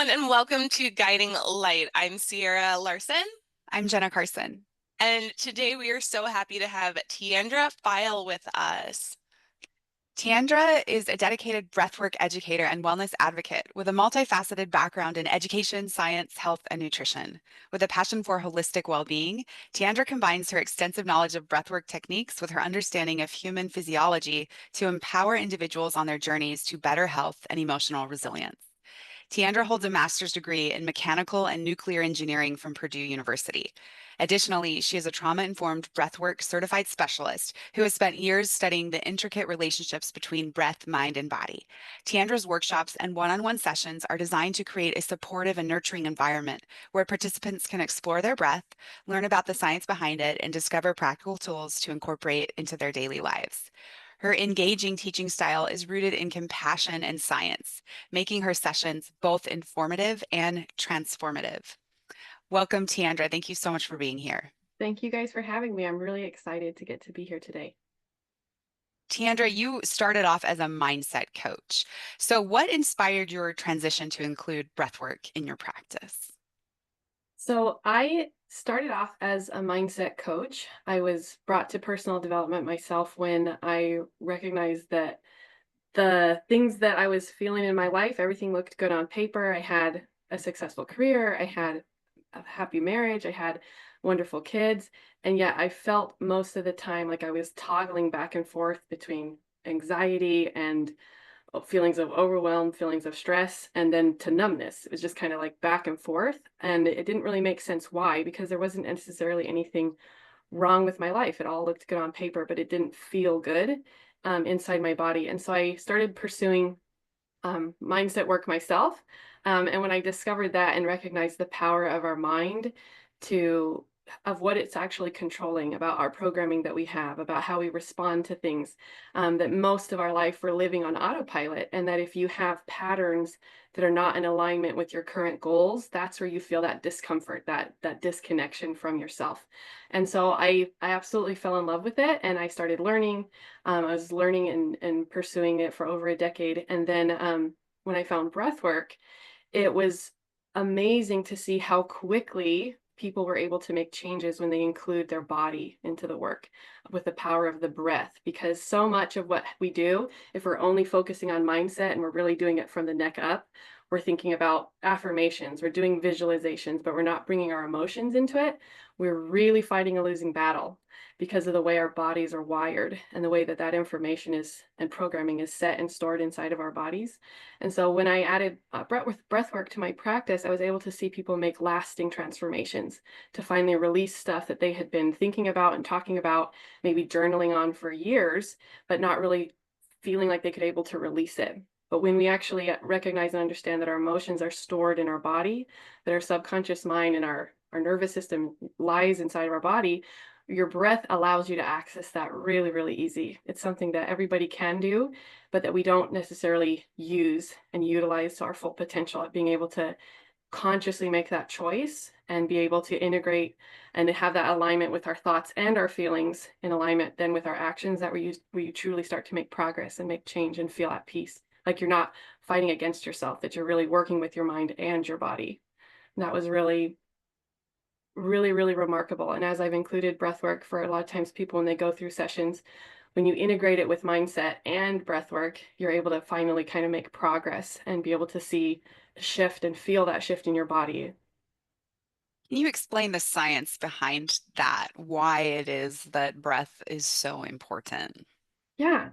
everyone, and welcome to Guiding Light. I'm Sierra Larson, I'm Jenna Carson. and today we are so happy to have Teandra Pfeil with us. Teandra is a dedicated breathwork educator and wellness advocate with a multifaceted background in education, science, health, and nutrition. With a passion for holistic well-being, Teandra combines her extensive knowledge of breathwork techniques with her understanding of human physiology to empower individuals on their journeys to better health and emotional resilience. Teandra holds a master's degree in mechanical and nuclear engineering from Purdue University. Additionally, she is a trauma-informed breathwork certified specialist who has spent years studying the intricate relationships between breath, mind, and body. Teandra's workshops and one-on-one sessions are designed to create a supportive and nurturing environment where participants can explore their breath, learn about the science behind it, and discover practical tools to incorporate into their daily lives. Her engaging teaching style is rooted in compassion and science, making her sessions both informative and transformative. Welcome, Teandra. Thank you so much for being here. Thank you guys for having me. I'm really excited to get to be here today. Teandra, you started off as a mindset coach. So, what inspired your transition to include breathwork in your practice? So I started off as a mindset coach. I was brought to personal development myself when I recognized that the things that I was feeling in my life, everything looked good on paper. I had a successful career, I had a happy marriage, I had wonderful kids, and yet I felt most of the time like I was toggling back and forth between anxiety and feelings of overwhelm, feelings of stress, and then to numbness. It was just kind of like back and forth. And it didn't really make sense why, because there wasn't necessarily anything wrong with my life. It all looked good on paper, but it didn't feel good inside my body. And so I started pursuing mindset work myself. And when I discovered that and recognized the power of our mind to of what it's actually controlling about our programming that we have, about how we respond to things, that most of our life we're living on autopilot, and that if you have patterns that are not in alignment with your current goals, that's where you feel that discomfort, that disconnection from yourself. And so I absolutely fell in love with it, and I started learning. I was learning and pursuing it for over a decade, and then when I found breath work, it was amazing to see how quickly people were able to make changes when they include their body into the work with the power of the breath. Because so much of what we do, if we're only focusing on mindset and we're really doing it from the neck up, we're thinking about affirmations, we're doing visualizations, but we're not bringing our emotions into it. We're really fighting a losing battle because of the way our bodies are wired and the way that that information is and programming is set and stored inside of our bodies. And so when I added breath work to my practice, I was able to see people make lasting transformations, to finally release stuff that they had been thinking about and talking about, maybe journaling on for years, but not really feeling like they could able to release it. But when we actually recognize and understand that our emotions are stored in our body, that our subconscious mind and our nervous system lies inside of our body, your breath allows you to access that really, really easy. It's something that everybody can do, but that we don't necessarily use and utilize to our full potential at being able to consciously make that choice and be able to integrate and to have that alignment with our thoughts and our feelings in alignment then with our actions, that where you truly start to make progress and make change and feel at peace. Like you're not fighting against yourself, that you're really working with your mind and your body. And that was really really, really remarkable. And as I've included breath work for a lot of times people when they go through sessions, when you integrate it with mindset and breath work, you're able to finally kind of make progress and be able to see a shift and feel that shift in your body. Can you explain the science behind that? Why it is that breath is so important? Yeah.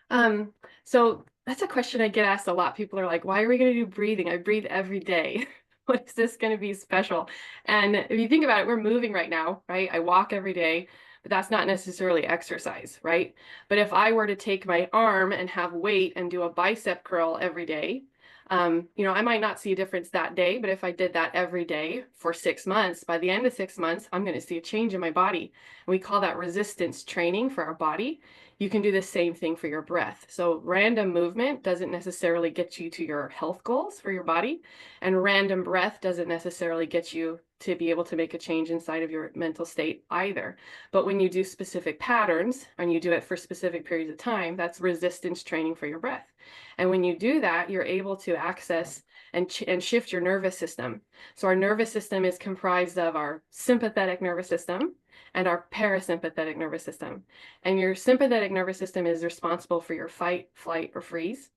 Um, so that's a question I get asked a lot. People are like, why are we going to do breathing? I breathe every day. What is this going to be special? And if you think about it, we're moving right now, right? I walk every day, but that's not necessarily exercise, right? But if I were to take my arm and have weight and do a bicep curl every day, I might not see a difference that day, but if I did that every day for 6 months, by the end of 6 months, I'm going to see a change in my body. And we call that resistance training for our body. You can do the same thing for your breath. So random movement doesn't necessarily get you to your health goals for your body, and random breath doesn't necessarily get you to be able to make a change inside of your mental state either. But when you do specific patterns and you do it for specific periods of time, that's resistance training for your breath. And when you do that, you're able to access and shift your nervous system. So our nervous system is comprised of our sympathetic nervous system and our parasympathetic nervous system. And your sympathetic nervous system is responsible for your fight, flight, or freeze.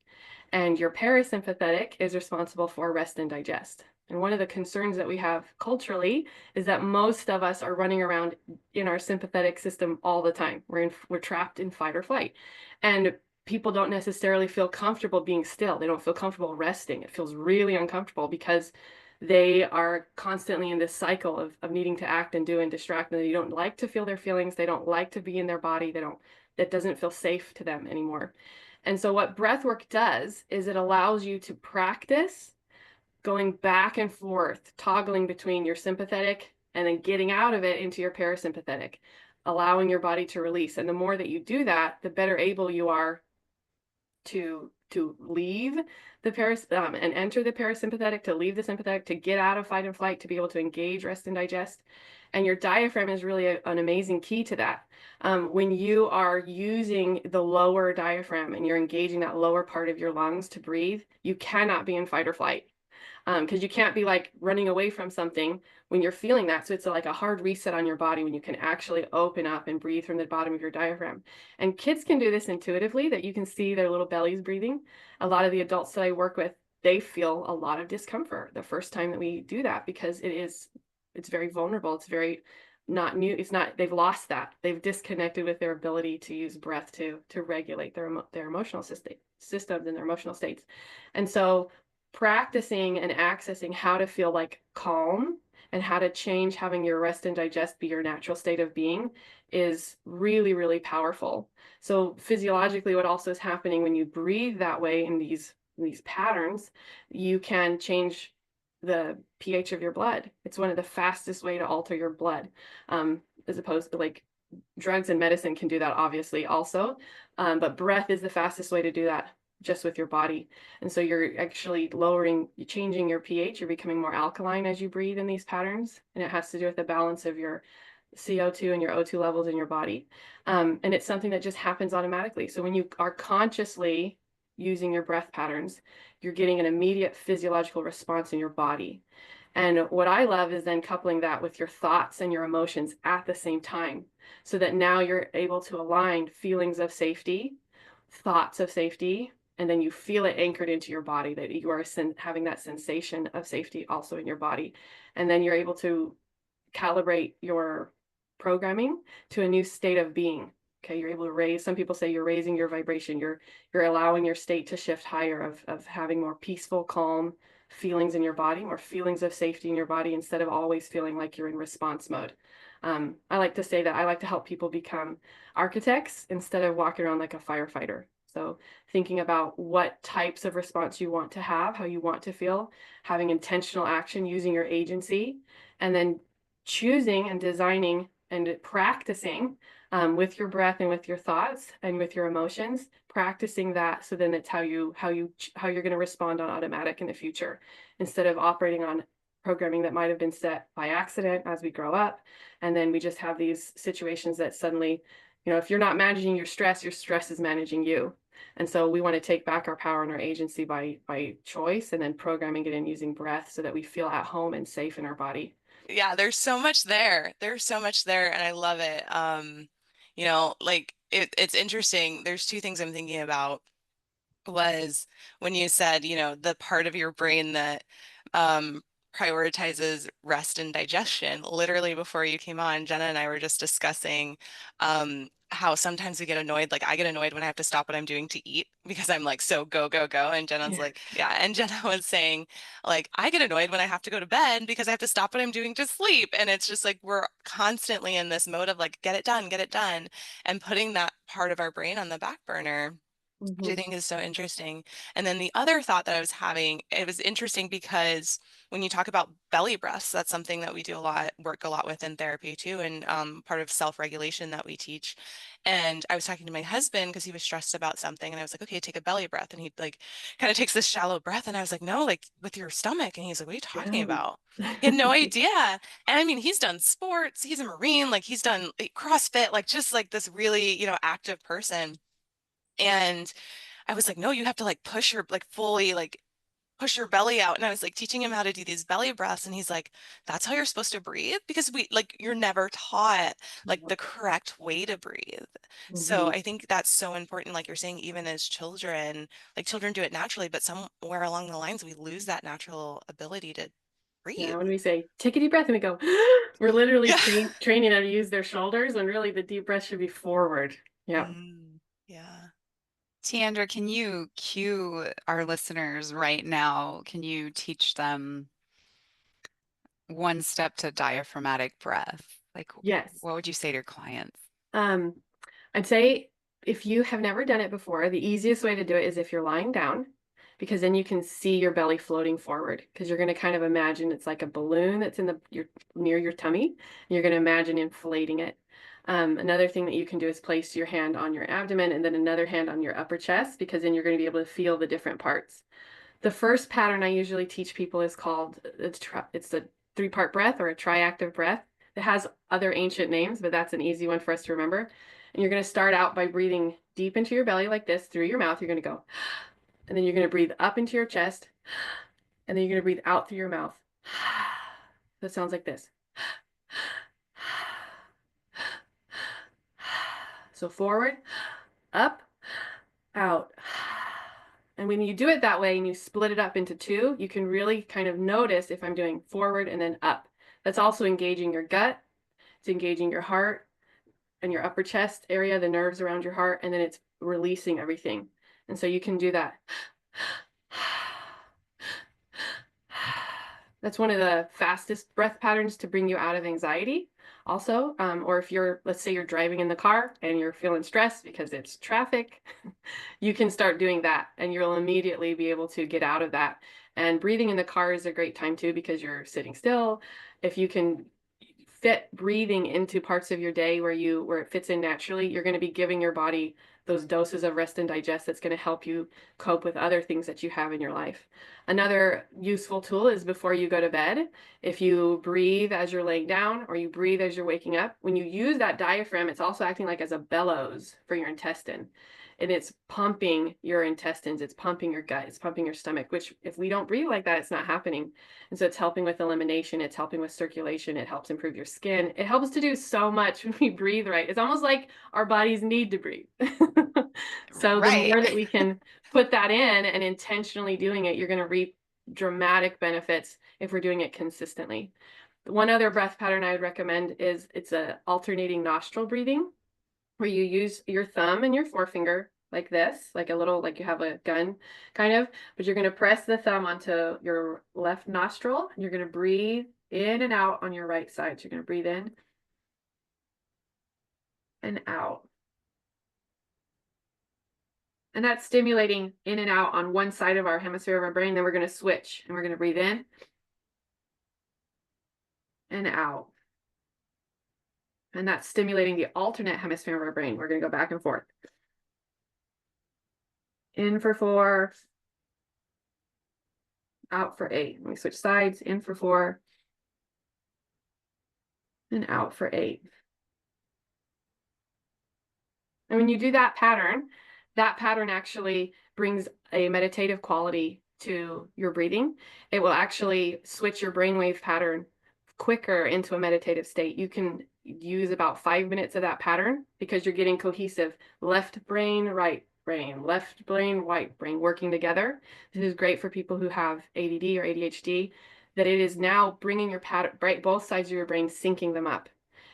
And your parasympathetic is responsible for rest and digest. And one of the concerns that we have culturally is that most of us are running around in our sympathetic system all the time. We're trapped in fight or flight. And people don't necessarily feel comfortable being still. They don't feel comfortable resting. It feels really uncomfortable because they are constantly in this cycle of needing to act and do and distract, and they don't like to feel their feelings. They don't like to be in their body. That doesn't feel safe to them anymore. And so what breath work does is it allows you to practice going back and forth, toggling between your sympathetic and then getting out of it into your parasympathetic, allowing your body to release. And the more that you do that, the better able you are to leave the and enter the parasympathetic, to leave the sympathetic, to get out of fight and flight, to be able to engage, rest, and digest. And your diaphragm is really an amazing key to that. When you are using the lower diaphragm and you're engaging that lower part of your lungs to breathe, you cannot be in fight or flight, because you can't be like running away from something when you're feeling that. So it's like a hard reset on your body when you can actually open up and breathe from the bottom of your diaphragm. And kids can do this intuitively, that you can see their little bellies breathing. A lot of the adults that I work with, they feel a lot of discomfort the first time that we do that, because it's very vulnerable. It's very not new. It's not, they've lost that. They've disconnected with their ability to use breath to regulate their emotional systems and their emotional states. And so practicing and accessing how to feel like calm and how to change having your rest and digest be your natural state of being is really, really powerful. So physiologically, what also is happening when you breathe that way in these patterns, you can change the pH of your blood. It's one of the fastest way to alter your blood, as opposed to like drugs and medicine can do that obviously also, but breath is the fastest way to do that just with your body. And so you're actually changing your pH. You're becoming more alkaline as you breathe in these patterns. And it has to do with the balance of your CO2 and your O2 levels in your body. And it's something that just happens automatically. So when you are consciously using your breath patterns, you're getting an immediate physiological response in your body. And what I love is then coupling that with your thoughts and your emotions at the same time, so that now you're able to align feelings of safety, thoughts of safety, and then you feel it anchored into your body, that you are having that sensation of safety also in your body. And then you're able to calibrate your programming to a new state of being. Okay, you're able to raise, some people say you're raising your vibration, you're allowing your state to shift higher, of having more peaceful, calm feelings in your body, more feelings of safety in your body, instead of always feeling like you're in response mode. I like to say that I like to help people become architects instead of walking around like a firefighter. So thinking about what types of response you want to have, how you want to feel, having intentional action, using your agency, and then choosing and designing and practicing, with your breath and with your thoughts and with your emotions, practicing that, so then it's how you're going to respond on automatic in the future, instead of operating on programming that might have been set by accident as we grow up. And then we just have these situations that suddenly, if you're not managing your stress is managing you. And so we want to take back our power and our agency by choice, and then programming it in using breath so that we feel at home and safe in our body. Yeah, there's so much there. There's so much there, and I love it. Like it's interesting. There's two things I'm thinking about. Was when you said, the part of your brain that um, prioritizes rest and digestion. Literally before you came on, Jenna and I were just discussing how sometimes we get annoyed. Like I get annoyed when I have to stop what I'm doing to eat because I'm like, so go, go, go. And Jenna's Yeah. like, yeah. And Jenna was saying, like, I get annoyed when I have to go to bed because I have to stop what I'm doing to sleep. And it's just like we're constantly in this mode of like, get it done, and putting that part of our brain on the back burner, which I Mm-hmm. think is so interesting. And then the other thought that I was having, it was interesting because when you talk about belly breaths, that's something that we do a lot, work a lot with in therapy too, and part of self-regulation that we teach. And I was talking to my husband because he was stressed about something, and I was like, okay, take a belly breath. And he like kind of takes this shallow breath, and I was like, no, like with your stomach. And he's like, what are you talking Yeah. about? He had no idea. And I mean, he's done sports, he's a Marine, like he's done like, CrossFit, like just like this really, active person. And I was like, no, you have to like push your like fully like push your belly out. And I was like teaching him how to do these belly breaths. And he's like, that's how you're supposed to breathe? Because you're never taught like the correct way to breathe. So Mhm. I think that's so important. Like you're saying, even as children, like children do it naturally, but somewhere along the lines, we lose that natural ability to Yeah, breathe. when we say take a deep breath and we go, we're literally Yeah. training them to use their shoulders when really the deep breath should be forward. Yeah. Yeah. Teandra, can you cue our listeners right now? Can you teach them one step to diaphragmatic breath? Like, Yes. what would you say to your clients? Um, I'd say if you have never done it before, the easiest way to do it is if you're lying down, because then you can see your belly floating forward. Because you're going to kind of imagine it's like a balloon that's in your near your tummy, and you're going to imagine inflating it. Another thing that you can do is place your hand on your abdomen and then another hand on your upper chest, because then you're going to be able to feel the different parts. The first pattern I usually teach people is called it's a three-part breath or a triactive breath. It has other ancient names, but that's an easy one for us to remember. And you're going to start out by breathing deep into your belly like this through your mouth. You're going to go, and then you're going to breathe up into your chest, and then you're going to breathe out through your mouth. That sounds like this. So forward, up, out. And when you do it that way and you split it up into two, you can really kind of notice if I'm doing forward and then up. That's also engaging your gut. It's engaging your heart and your upper chest area, the nerves around your heart, and then it's releasing everything. And so you can do that. That's one of the fastest breath patterns to bring you out of anxiety also. Or if let's say you're driving in the car and you're feeling stressed because it's traffic, you can start doing that and you'll immediately be able to get out of that. And breathing in the car is a great time too, because you're sitting still. If you can fit breathing into parts of your day where it fits in naturally, you're going to be giving your body those doses of rest and digest that's going to help you cope with other things that you have in your life. Another useful tool is before you go to bed, if you breathe as you're laying down or you breathe as you're waking up, when you use that diaphragm, it's also acting like as a bellows for your intestine. And it's pumping your intestines, it's pumping your gut, it's pumping your stomach, which if we don't breathe like that, it's not happening. And so it's helping with elimination, it's helping with circulation, it helps improve your skin. It helps to do so much when we breathe right. It's almost like our bodies need to breathe. So the Right. more that we can put that in and intentionally doing it, you're going to reap dramatic benefits if we're doing it consistently. One other breath pattern I would recommend is it's a alternating nostril breathing, where you use your thumb and your forefinger like this, like a little, like you have a gun kind of, but you're going to press the thumb onto your left nostril and you're going to breathe in and out on your right side. So you're going to breathe in and out. And that's stimulating in and out on one side of our hemisphere of our brain. Then we're going to switch and we're going to breathe in and out. And that's stimulating the alternate hemisphere of our brain. We're going to go back and forth. In for 4, out for 8. We switch sides, in for 4, and out for 8. And when you do that pattern actually brings a meditative quality to your breathing. It will actually switch your brainwave pattern quicker into a meditative state. You can use about 5 minutes of that pattern because you're getting cohesive left brain, right brain, left brain, right brain working together. This is great for people who have ADD or ADHD, that it is now bringing your pattern, both sides of your brain, syncing them up.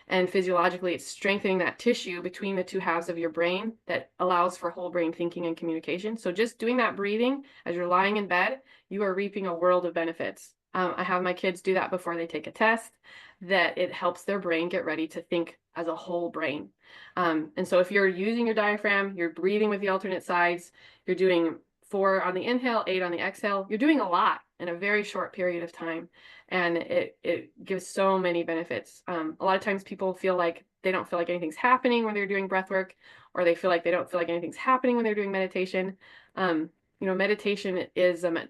And physiologically, it's strengthening that tissue between the two halves of your brain that allows for whole brain thinking and communication. So just doing that breathing as you're lying in bed, you are reaping a world of benefits. I have my kids do that before they take a test, that it helps their brain get ready to think as a whole brain. And so if you're using your diaphragm, you're breathing with the alternate sides, you're doing 4 on the inhale, 8 on the exhale, you're doing a lot in a very short period of time. And it gives so many benefits. A lot of times people feel like they don't feel like anything's happening when they're doing breath work, or they feel like they don't feel like anything's happening when they're doing meditation. Meditation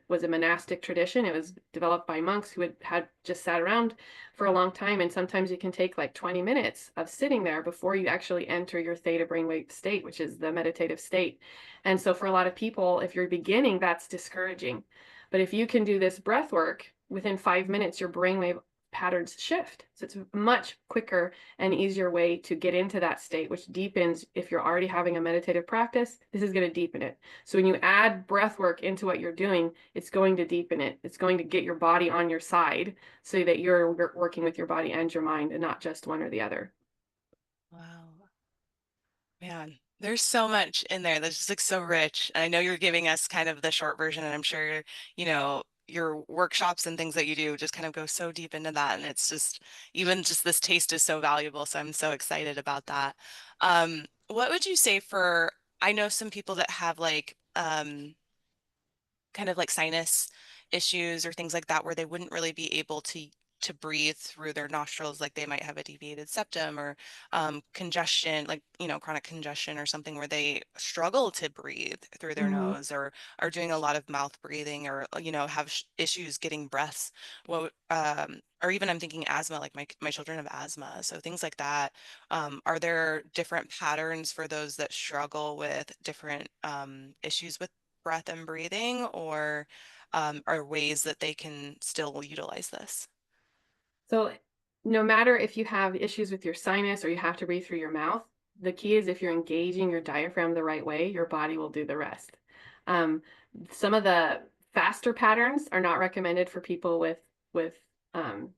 was a monastic tradition. It was developed by monks who had just sat around for a long time. And sometimes it can take like 20 minutes of sitting there before you actually enter your theta brainwave state, which is the meditative state. And so for a lot of people, if you're beginning, that's discouraging. But if you can do this breath work, within 5 minutes, your brainwave patterns shift. So it's a much quicker and easier way to get into that state, which deepens. If you're already having a meditative practice, this is going to deepen it. So when you add breath work into what you're doing, it's going to deepen it. It's going to get your body on your side so that you're working with your body and your mind and not just one or the other. Wow. Man, there's so much in there that's just like so rich. And I know you're giving us kind of the short version, and I'm sure, your workshops and things that you do just kind of go so deep into that. And it's just, even just this taste is so valuable. So I'm so excited about that. What would you say for, I know some people that have like, kind of like sinus issues or things like that where they wouldn't really be able to breathe through their nostrils, like they might have a deviated septum or congestion, like chronic congestion or something where they struggle to breathe through their Mm-hmm. nose or are doing a lot of mouth breathing or have issues getting breaths. Or even I'm thinking asthma, like my children have asthma, so things like that. Are there different patterns for those that struggle with different issues with breath and breathing, or are ways that they can still utilize this? So no matter if you have issues with your sinus or you have to breathe through your mouth, the key is if you're engaging your diaphragm the right way, your body will do the rest. Um, some of the faster patterns are not recommended for people with um,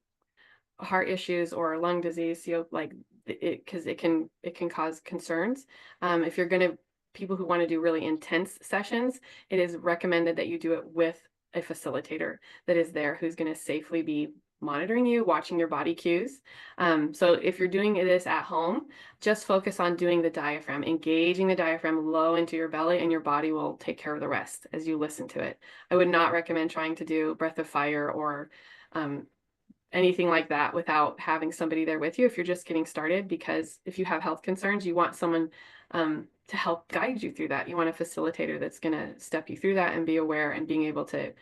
heart issues or lung disease, like it, because it can cause concerns. If you're going to people who want to do really intense sessions, it is recommended that you do it with a facilitator that is there who's going to safely be monitoring you, watching your body cues. So if you're doing this at home, just focus on doing the diaphragm, engaging the diaphragm low into your belly, and your body will take care of the rest as you listen to it. I would not recommend trying to do breath of fire or um, anything like that without having somebody there with you if you're just getting started, because if you have health concerns, you want someone to help guide you through that. You want a facilitator that's going to step you through that and be aware and being able to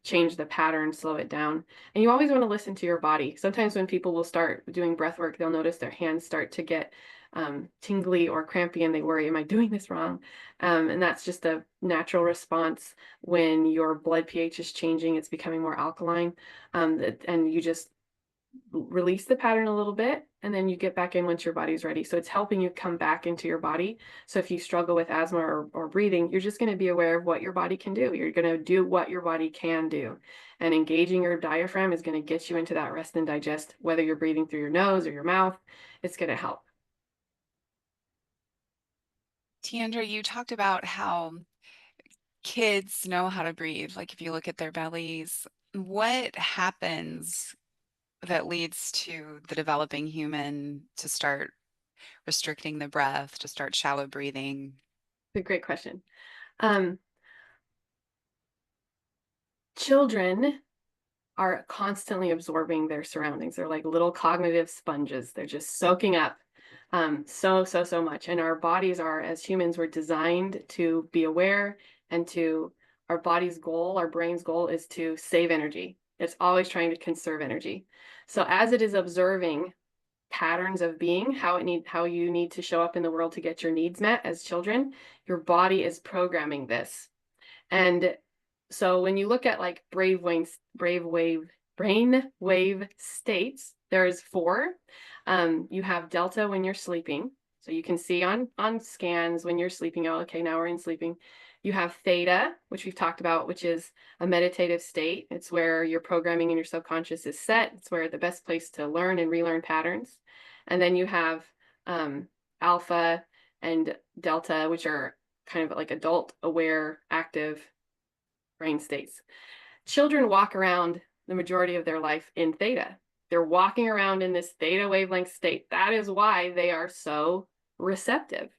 change the pattern, slow it down. And you always want to listen to your body. Sometimes when people will start doing breath work, they'll notice their hands start to get tingly or crampy and they worry, am I doing this wrong? And that's just a natural response when your blood pH is changing, it's becoming more alkaline. And you just release the pattern a little bit and then you get back in once your body's ready. So it's helping you come back into your body. So if you struggle with asthma or breathing, you're just going to be aware of what your body can do. You're going to do what your body can do. And engaging your diaphragm is going to get you into that rest and digest, whether you're breathing through your nose or your mouth, it's going to help. Teandra, you talked about how kids know how to breathe. Like if you look at their bellies, what happens that leads to the developing human to start restricting the breath, to start shallow breathing? It's a great question. Um, Children are constantly absorbing their surroundings. They're like little cognitive sponges. They're just soaking up so much. And our bodies are, as humans, we're designed to be aware and to, our body's goal, our brain's goal is to save energy. It's always trying to conserve energy. So as it is observing patterns of being, how you need to show up in the world to get your needs met as children, your body is programming this. And so when you look at like brain wave states, there's four. You have delta when you're sleeping. So you can see on scans when you're sleeping, oh, okay, now we're in sleeping. You have theta, which we've talked about, which is a meditative state. It's where your programming in your subconscious is set. It's where the best place to learn and relearn patterns. And then you have alpha and delta, which are kind of like adult aware active brain states. Children walk around the majority of their life in theta. They're walking around in this theta wavelength state. That is why they are so receptive.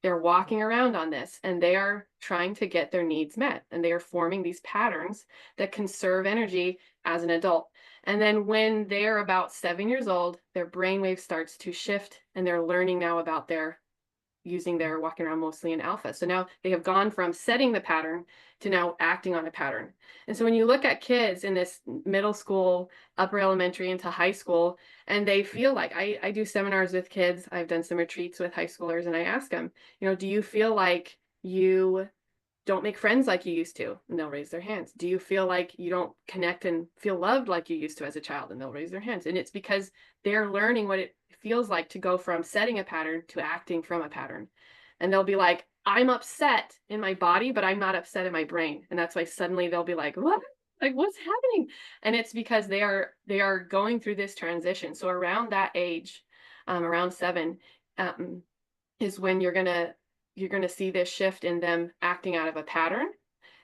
They're walking around on this and they are trying to get their needs met. And they are forming these patterns that conserve energy as an adult. And then when they're about 7 years old, their brainwave starts to shift and they're learning now about their using their walking around mostly in alpha. So now they have gone from setting the pattern to now acting on a pattern. And so when you look at kids in this middle school, upper elementary into high school, and they feel like I do seminars with kids, I've done some retreats with high schoolers, and I ask them, do you feel like you don't make friends like you used to? And they'll raise their hands. Do you feel like you don't connect and feel loved like you used to as a child? And they'll raise their hands. And it's because they're learning what it feels like to go from setting a pattern to acting from a pattern. And they'll be like, I'm upset in my body, but I'm not upset in my brain. And that's why suddenly they'll be like, what? Like, what's happening? And it's because they are going through this transition. So around that age, around 7, um, is when you're gonna see this shift in them acting out of a pattern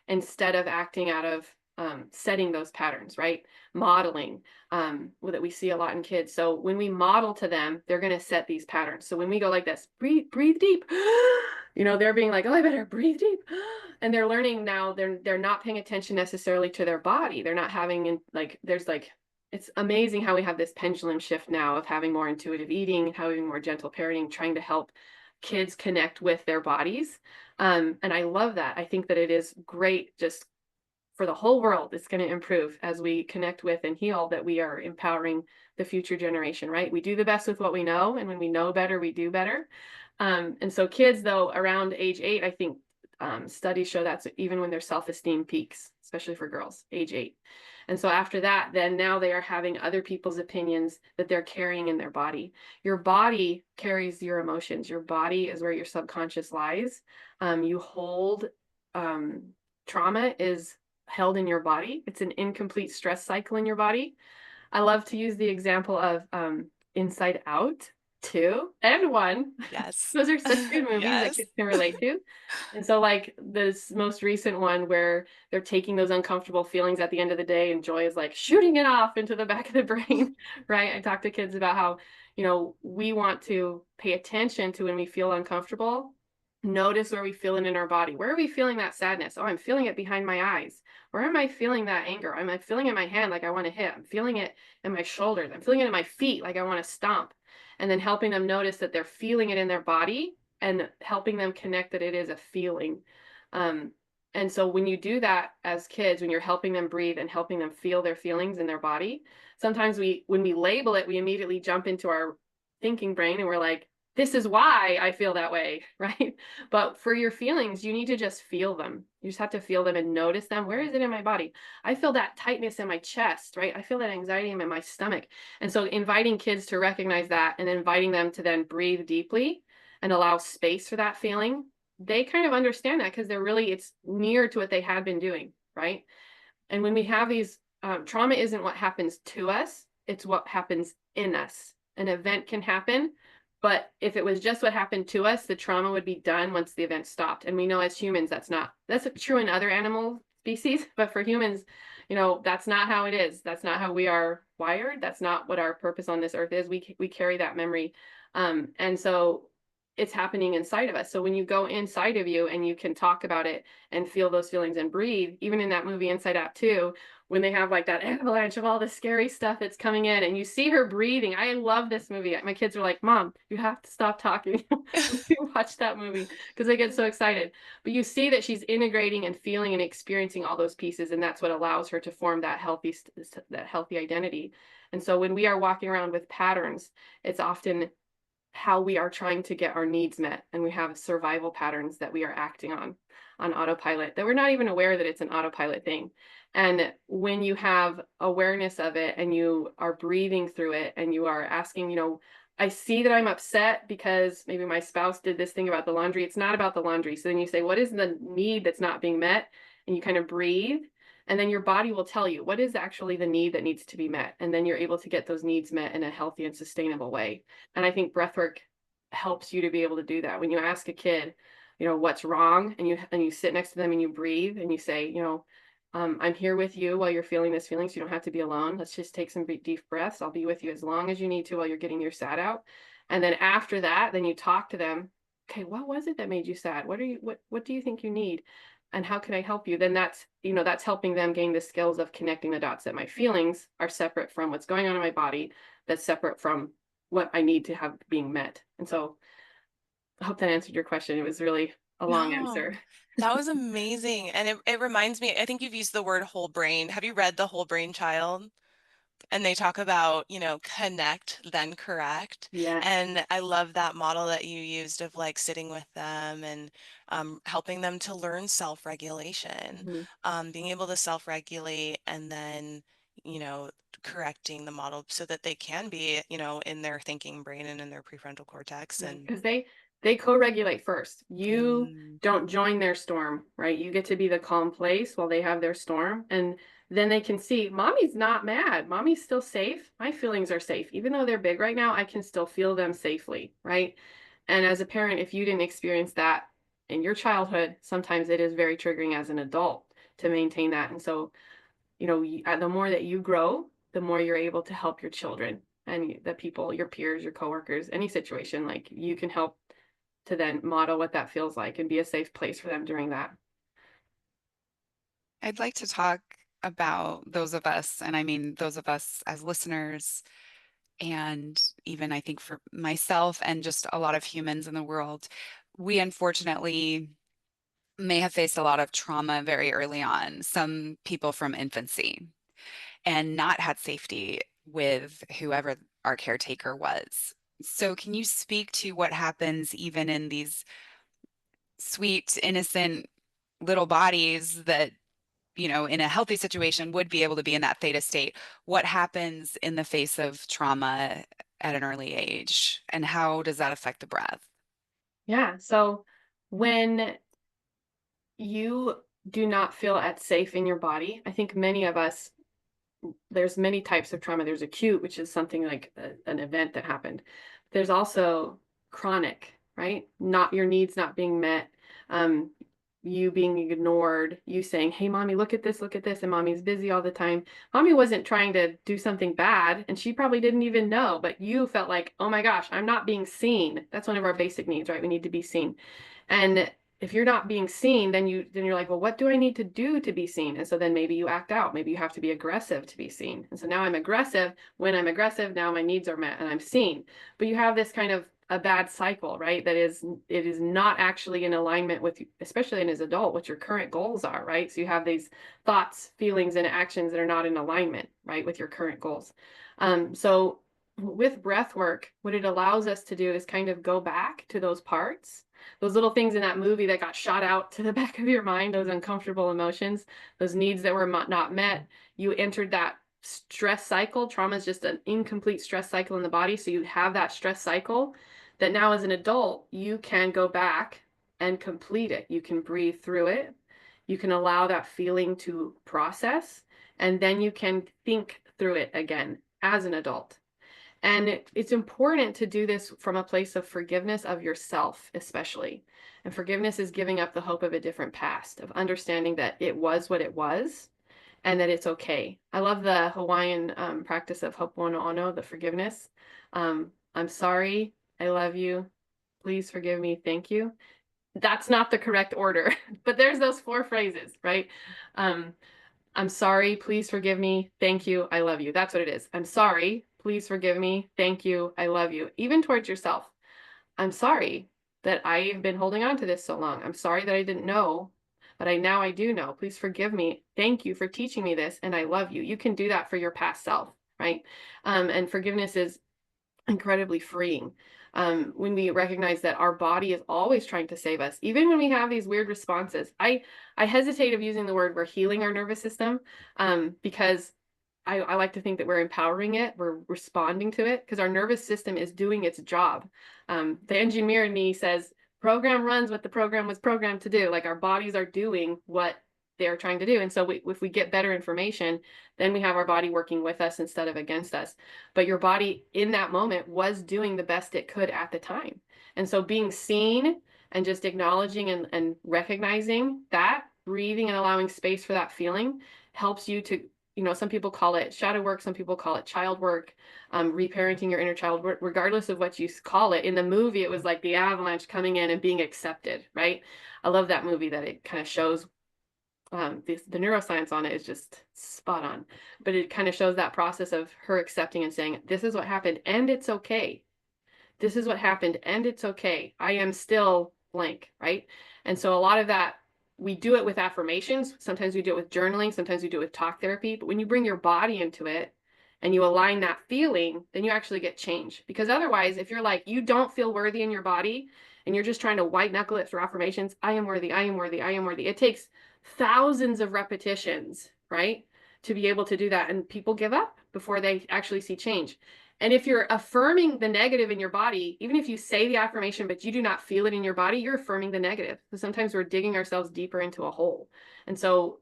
instead of acting out of setting those patterns, right? Modeling, that we see a lot in kids. So when we model to them, they're going to set these patterns. So when we go like this, breathe, breathe deep, they're being like, oh, I better breathe deep. And they're learning now, they're not paying attention necessarily to their body. They're not having there's like, it's amazing how we have this pendulum shift now of having more intuitive eating, having more gentle parenting, trying to help kids connect with their bodies. And I love that. I think that it is great just for the whole world. It's going to improve as we connect with and heal, that we are empowering the future generation, right? We do the best with what we know. And when we know better, we do better. And so kids, though, around age 8, I think studies show that's even when their self-esteem peaks, especially for girls, age 8. And so after that, then now they are having other people's opinions that they're carrying in their body. Your body carries your emotions. Your body is where your subconscious lies. You hold, trauma is held in your body. It's an incomplete stress cycle in your body. I love to use the example of Inside Out 2 and 1. Yes. Those are such good movies that Yes. kids can relate to. And so, like this most recent one where they're taking those uncomfortable feelings at the end of the day, and joy is like shooting it off into the back of the brain, right? I talk to kids about how, we want to pay attention to when we feel uncomfortable. Notice where we feel it in our body. Where are we feeling that sadness? Oh, I'm feeling it behind my eyes. Where am I feeling that anger? Am I feeling it in my hand like I want to hit? I'm feeling it in my shoulders. I'm feeling it in my feet like I want to stomp. And then helping them notice that they're feeling it in their body and helping them connect that it is a feeling. Um, and so when you do that as kids, when you're helping them breathe and helping them feel their feelings in their body, sometimes when we label it, we immediately jump into our thinking brain and we're like, this is why I feel that way, right? But for your feelings, you need to just feel them. You just have to feel them and notice them. Where is it in my body? I feel that tightness in my chest, right? I feel that anxiety in my stomach. And so inviting kids to recognize that and inviting them to then breathe deeply and allow space for that feeling, they kind of understand that because it's near to what they had been doing, right? And when we have these, trauma isn't what happens to us, it's what happens in us. An event can happen, but if it was just what happened to us, the trauma would be done once the event stopped. And we know as humans, that's true in other animal species, but for humans, that's not how it is. That's not how we are wired. That's not what our purpose on this earth is. We carry that memory. And so it's happening inside of us. So when you go inside of you and you can talk about it and feel those feelings and breathe, even in that movie Inside Out 2, when they have like that avalanche of all the scary stuff that's coming in and you see her breathing. I love this movie. My kids were like, Mom, you have to stop talking. We watch that movie because they get so excited. But you see that she's integrating and feeling and experiencing all those pieces, and that's what allows her to form that healthy identity. And so when we are walking around with patterns, it's often how we are trying to get our needs met, and we have survival patterns that we are acting on autopilot that we're not even aware that it's an autopilot thing. And when you have awareness of it and you are breathing through it and you are asking, I see that I'm upset because maybe my spouse did this thing about the laundry. It's not about the laundry. So then you say, what is the need that's not being met? And you kind of breathe, and then your body will tell you what is actually the need that needs to be met. And then you're able to get those needs met in a healthy and sustainable way. And I think breathwork helps you to be able to do that. When you ask a kid, what's wrong, and you sit next to them and you breathe and you say, I'm here with you while you're feeling this feeling, so you don't have to be alone. Let's just take some deep breaths. I'll be with you as long as you need to while you're getting your sad out. And then after that, then you talk to them. Okay, what was it that made you sad? What do you think you need? And how can I help you? Then that's helping them gain the skills of connecting the dots, that my feelings are separate from what's going on in my body, that's separate from what I need to have being met. And so I hope that answered your question. It was really a long No, answer. that was amazing. And it reminds me, I think you've used the word whole brain. Have you read The Whole Brain Child? And they talk about, connect, then correct. Yes. And I love that model that you used of like sitting with them and helping them to learn self-regulation, Mhm. being able to self-regulate and then, you know, correcting the model so that they can be, in their thinking brain and in their prefrontal cortex. Right. And Because they co-regulate first. You mm, don't join their storm, right? You get to be the calm place while they have their storm. And then they can see, mommy's not mad. Mommy's still safe. My feelings are safe. Even though they're big right now, I can still feel them safely, right? And as a parent, if you didn't experience that in your childhood, sometimes it is very triggering as an adult to maintain that. And so, the more that you grow, the more you're able to help your children and the people, your peers, your coworkers, any situation, like you can help to then model what that feels like and be a safe place for them during that. I'd like to talk about those of us, and I mean those of us as listeners, and even I think for myself and just a lot of humans in the world, we unfortunately may have faced a lot of trauma very early on, some people from infancy, and not had safety with whoever our caretaker was. So, can you speak to what happens even in these sweet, innocent little bodies that, in a healthy situation would be able to be in that theta state? What happens in the face of trauma at an early age, and how does that affect the breath? Yeah. So when you do not feel at safe in your body, I think many of us, there's many types of trauma. There's acute, which is something like an event that happened. There's also chronic, right? Not your needs not being met, um, you being ignored, you saying, "Hey, mommy, look at this," and mommy's busy all the time. Mommy wasn't trying to do something bad, and she probably didn't even know, but you felt like, "Oh my gosh, I'm not being seen." That's one of our basic needs, right? We need to be seen. And if you're not being seen, then you're like, well, what do I need to do to be seen? And so then maybe you act out. Maybe you have to be aggressive to be seen. And so now I'm aggressive. When I'm aggressive, now my needs are met and I'm seen. But you have this kind of a bad cycle, right? It is not actually in alignment with, especially in as adult, what your current goals are, right? So you have these thoughts, feelings, and actions that are not in alignment, right, with your current goals. So with breath work, what it allows us to do is kind of go back to those parts, those little things in that movie that got shot out to the back of your mind, those uncomfortable emotions, those needs that were not met. You entered that stress cycle. Trauma is just an incomplete stress cycle in the body. So you have that stress cycle that now as an adult, you can go back and complete it. You can breathe through it. You can allow that feeling to process, and then you can think through it again as an adult. And it's important to do this from a place of forgiveness of yourself, especially. And forgiveness is giving up the hope of a different past, of understanding that it was what it was and that it's okay. I love the Hawaiian practice of ho'oponopono, the forgiveness. I'm sorry. I love you. Please forgive me. Thank you. That's not the correct order, but there's those four phrases, right? Um, I'm sorry, please forgive me, thank you, I love you. That's what it is. I'm sorry, please forgive me, thank you, I love you. Even towards yourself. I'm sorry that I've been holding on to this so long. I'm sorry that I didn't know, but now I do know. Please forgive me. Thank you for teaching me this, and I love you. You can do that for your past self, right? And forgiveness is incredibly freeing. When we recognize that our body is always trying to save us, even when we have these weird responses. I hesitate of using the word we're healing our nervous system, because I like to think that we're empowering it, we're responding to it, because our nervous system is doing its job. The engineer in me says, program runs what the program was programmed to do. Like our bodies are doing what they're trying to do. And so if we get better information, then we have our body working with us instead of against us. But your body in that moment was doing the best it could at the time. And so being seen and just acknowledging and recognizing that, breathing and allowing space for that feeling helps you to, some people call it shadow work, some people call it child work, reparenting your inner child, regardless of what you call it. In the movie, it was like the avalanche coming in and being accepted, right? I love that movie that it kind of shows, the neuroscience on it is just spot on, but it kind of shows that process of her accepting and saying, this is what happened and it's okay. This is what happened and it's okay. I am still blank, right? And so a lot of that, we do it with affirmations. Sometimes we do it with journaling. Sometimes we do it with talk therapy. But when you bring your body into it and you align that feeling, then you actually get change. Because otherwise, if you're like, you don't feel worthy in your body and you're just trying to white knuckle it through affirmations, I am worthy, I am worthy, I am worthy. It takes thousands of repetitions, right? To be able to do that. And people give up before they actually see change. And if you're affirming the negative in your body, even if you say the affirmation, but you do not feel it in your body, you're affirming the negative. So sometimes we're digging ourselves deeper into a hole. And so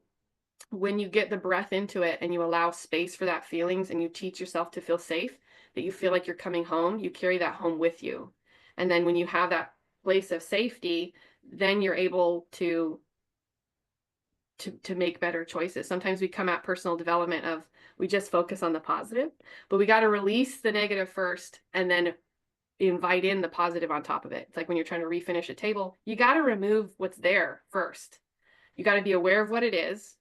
when you get the breath into it and you allow space for that feelings and you teach yourself to feel safe, that you feel like you're coming home, you carry that home with you. And then when you have that place of safety, then you're able to make better choices. Sometimes we come at personal development of we just focus on the positive, but we got to release the negative first and then invite in the positive on top of it. It's like when you're trying to refinish a table, you got to remove what's there first. You got to be aware of what it is,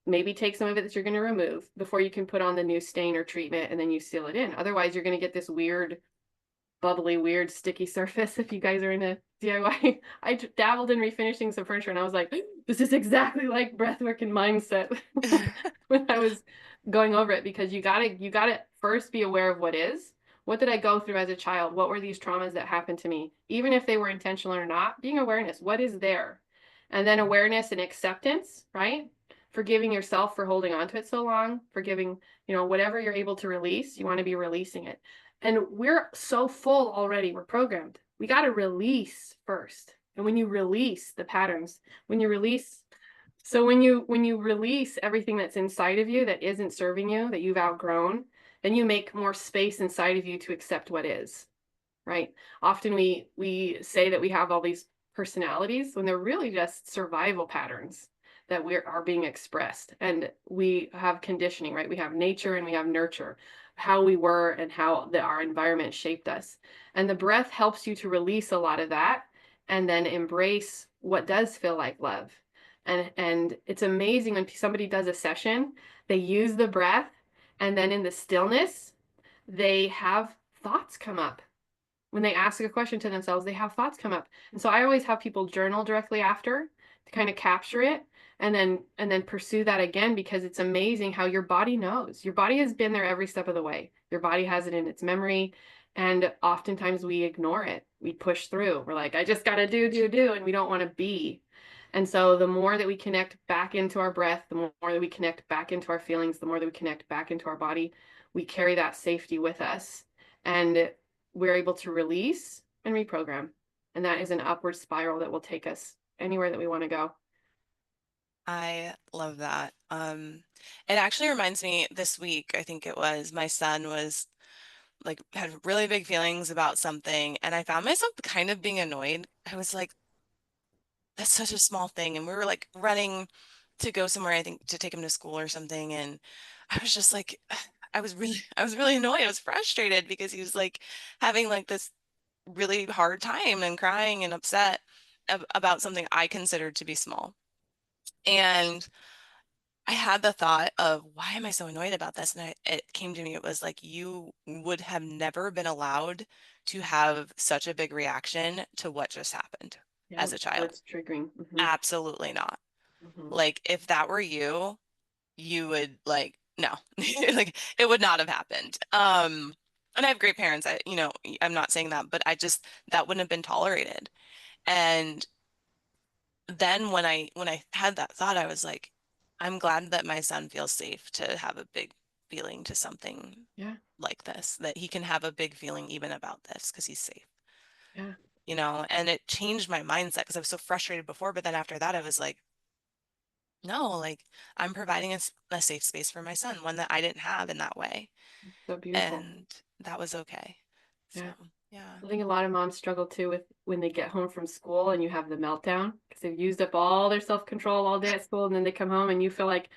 maybe take some of it that you're going to remove before you can put on the new stain or treatment and then you seal it in. Otherwise, you're going to get this weird, bubbly, weird, sticky surface. If you guys are into DIY, I dabbled in refinishing some furniture and I was like, this is exactly like breathwork and mindset when I was going over it, because you gotta first be aware of what is. What did I go through as a child? What were these traumas that happened to me? Even if they were intentional or not, being awareness, what is there? And then awareness and acceptance, right? Forgiving yourself for holding on to it so long, forgiving, whatever you're able to release, you want to be releasing it. And we're so full already, we're programmed. We got to release first. And when you release the patterns, when you release, so when you release everything that's inside of you that isn't serving you, that you've outgrown, then you make more space inside of you to accept what is, right? Often we say that we have all these personalities when they're really just survival patterns that are being expressed. And we have conditioning, right? We have nature and we have nurture, how we were and how our environment shaped us. And the breath helps you to release a lot of that and then embrace what does feel like love. And it's amazing when somebody does a session, they use the breath, and then in the stillness, they have thoughts come up. When they ask a question to themselves, they have thoughts come up. And so I always have people journal directly after to kind of capture it and then pursue that again, because it's amazing how your body knows. Your body has been there every step of the way. Your body has it in its memory, and oftentimes we ignore it. We push through. We're like, I just got to do, and we don't want to be. And so the more that we connect back into our breath, the more that we connect back into our feelings, the more that we connect back into our body, we carry that safety with us. And we're able to release and reprogram. And that is an upward spiral that will take us anywhere that we want to go. I love that. It actually reminds me this week, I think it was, my son was like had really big feelings about something, and I found myself kind of being annoyed. I was like, that's such a small thing. And we were like running to go somewhere, I think to take him to school or something. And I was just like, I was really annoyed. I was frustrated because he was like having like this really hard time and crying and upset about something I considered to be small. And I had the thought of, why am I so annoyed about this? And it came to me, it was like, you would have never been allowed to have such a big reaction to what just happened Yeah, as a or child. it's triggering. Absolutely not. Mm-hmm. Like, if that were you, you would like, no, like it would not have happened. And I have great parents. I'm not saying that, but that wouldn't have been tolerated. And then when I had that thought, I was like, I'm glad that my son feels safe to have a big feeling to something Yeah, like this, that he can have a big feeling even about this because he's safe, yeah, and it changed my mindset because I was so frustrated before. But then after that, I was like, no, like I'm providing a safe space for my son, one that I didn't have in that way. so beautiful. And that was okay. So, Yeah. yeah. I think a lot of moms struggle too with when they get home from school and you have the meltdown because they've used up all their self-control all day at school, and then they come home and you feel like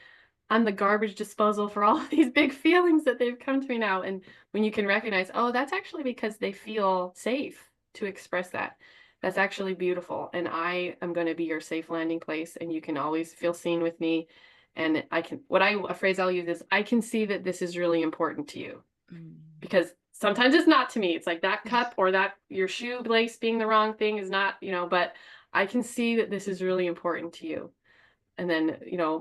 I'm the garbage disposal for all of these big feelings that they've come to me now. And when you can recognize, oh, that's actually because they feel safe to express that. That's actually beautiful. And I am going to be your safe landing place, and you can always feel seen with me. And a phrase I'll use is, I can see that this is really important to you, Mm. because sometimes it's not to me. It's like that cup or that your shoe lace being the wrong thing is not, but I can see that this is really important to you. And then,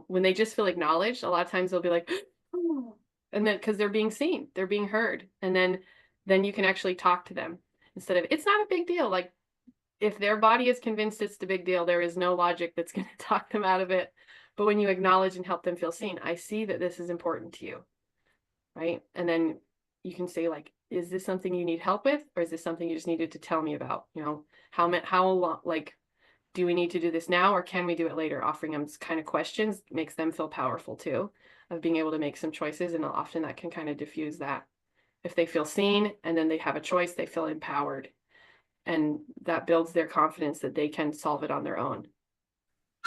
when they just feel acknowledged, a lot of times they'll be like, oh, And then because they're being seen, they're being heard. And then you can actually talk to them instead of it's not a big deal. Like if their body is convinced it's the big deal, there is no logic that's going to talk them out of it. But when you acknowledge and help them feel seen, I see that this is important to you, right? And then you can say like, is this something you need help with, or is this something you just needed to tell me about? You know, how long, like, do we need to do this now, or can we do it later? Offering them kind of questions makes them feel powerful too, of being able to make some choices, and often that can kind of diffuse that. If they feel seen and then they have a choice, they feel empowered, and that builds their confidence that they can solve it on their own.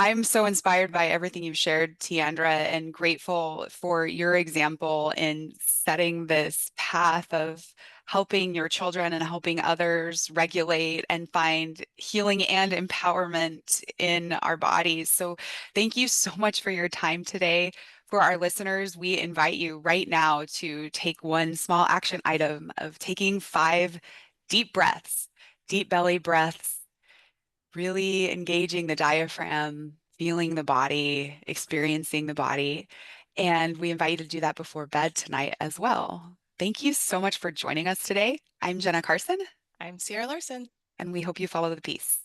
I'm so inspired by everything you've shared, Teandra, and grateful for your example in setting this path of helping your children and helping others regulate and find healing and empowerment in our bodies. So, thank you so much for your time today. For our listeners, we invite you right now to take one small action item of taking 5 deep breaths, deep belly breaths, really engaging the diaphragm, feeling the body, experiencing the body. And we invite you to do that before bed tonight as well. Thank you so much for joining us today. I'm Jenna Carson, I'm Sierra Larson. and we hope you follow the peace.